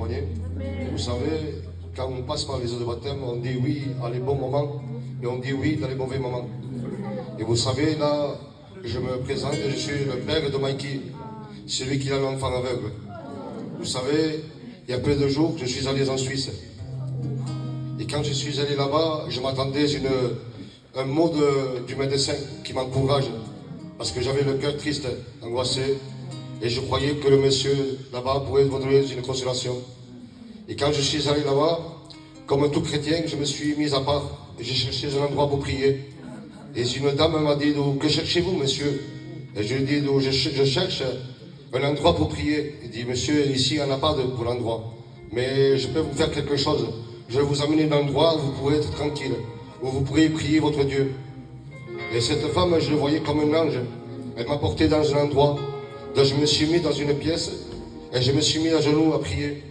témoigner. Vous savez, quand on passe par les eaux de baptême, on dit oui à les bons moments et on dit oui dans les mauvais moments. Et vous savez, là, je me présente, je suis le père de Mikey, celui qui a l'enfant aveugle. Vous savez, il y a peu de jours, je suis allé en Suisse. Et quand je suis allé là-bas, je m'attendais à un mot du médecin qui m'encourage. Parce que j'avais le cœur triste, angoissé. Et je croyais que le monsieur là-bas pourrait me donner une consolation. Et quand je suis allé là-bas, comme tout chrétien, je me suis mis à part. Et j'ai cherché un endroit pour prier. Et une dame m'a dit, que cherchez-vous, monsieur? Et je lui ai dit, je cherche un endroit pour prier. Il dit, monsieur, ici, il n'y en a pas pour l'endroit. Mais je peux vous faire quelque chose. Je vais vous amener à un endroit où vous pourrez être tranquille, où vous pourrez prier votre Dieu. Et cette femme, je le voyais comme un ange. Elle m'a porté dans un endroit. Donc je me suis mis dans une pièce et je me suis mis à genoux à prier.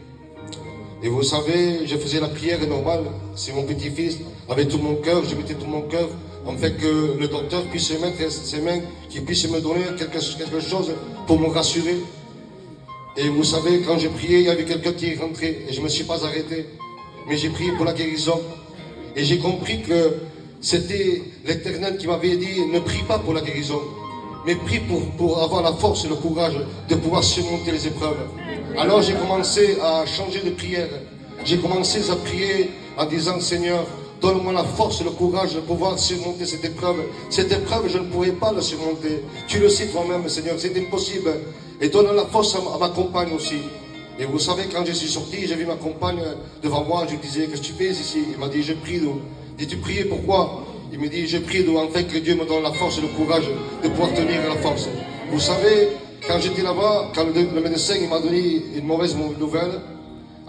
Et vous savez, je faisais la prière normale. C'est mon petit-fils. Avec tout mon cœur, je mettais tout mon cœur. En fait que le docteur puisse mettre ses mains, qu'il puisse me donner quelque chose pour me rassurer. Et vous savez, quand j'ai prié, il y avait quelqu'un qui est rentré et je ne me suis pas arrêté. Mais j'ai prié pour la guérison. Et j'ai compris que c'était l'Éternel qui m'avait dit, ne prie pas pour la guérison, mais prie pour avoir la force et le courage de pouvoir surmonter les épreuves. Alors j'ai commencé à changer de prière. J'ai commencé à prier en disant, Seigneur, donne-moi la force et le courage de pouvoir surmonter cette épreuve. Cette épreuve, je ne pourrais pas la surmonter. Tu le sais toi-même, Seigneur, c'est impossible. Et donne la force à ma compagne aussi. Et vous savez, quand je suis sorti, j'ai vu ma compagne devant moi, je lui disais, qu'est-ce que tu fais ici? Il m'a dit, je prie d'où? Il dit, tu priais pourquoi? Il me dit, je prie d'où? Enfin que Dieu me donne la force et le courage de pouvoir tenir la force. Vous savez, quand j'étais là-bas, quand le médecin m'a donné une mauvaise nouvelle,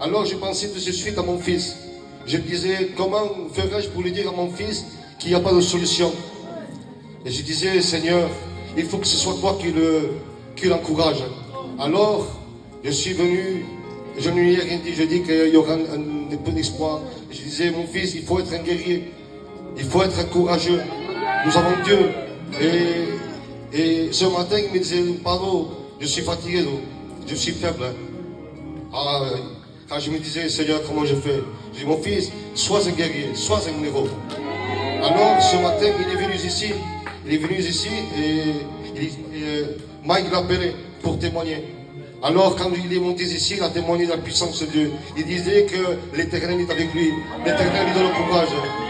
alors j'ai pensé tout de suite à mon fils. Je me disais, comment ferais-je pour lui dire à mon fils qu'il n'y a pas de solution? Et je disais, Seigneur, il faut que ce soit toi qui l'encourage. Alors, je suis venu, je ne lui ai rien dit, je dis qu'il y aura un peu d'espoir. Je disais, mon fils, il faut être un guerrier, il faut être courageux. Nous avons Dieu. Et ce matin, il me disait, pardon, je suis fatigué, je suis faible. Quand je me disais, Seigneur, comment je fais? Je dis, mon fils, sois un guerrier, sois un héros. Alors, ce matin, il est venu ici et Mike l'a appelé pour témoigner. Alors, quand il est monté ici, il a témoigné de la puissance de Dieu. Il disait que l'Éternel est avec lui. L'Éternel lui donne le courage.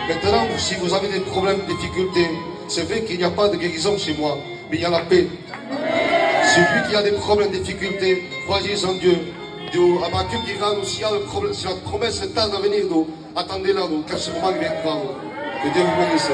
Maintenant, si vous avez des problèmes, des difficultés, c'est vrai qu'il n'y a pas de guérison chez moi, mais il y a la paix. Celui qui a des problèmes, des difficultés, croyez en Dieu. Habakkuk dira, si la promesse tarde à venir, attendez-la, car ce moment viendra. Que Dieu vous bénisse.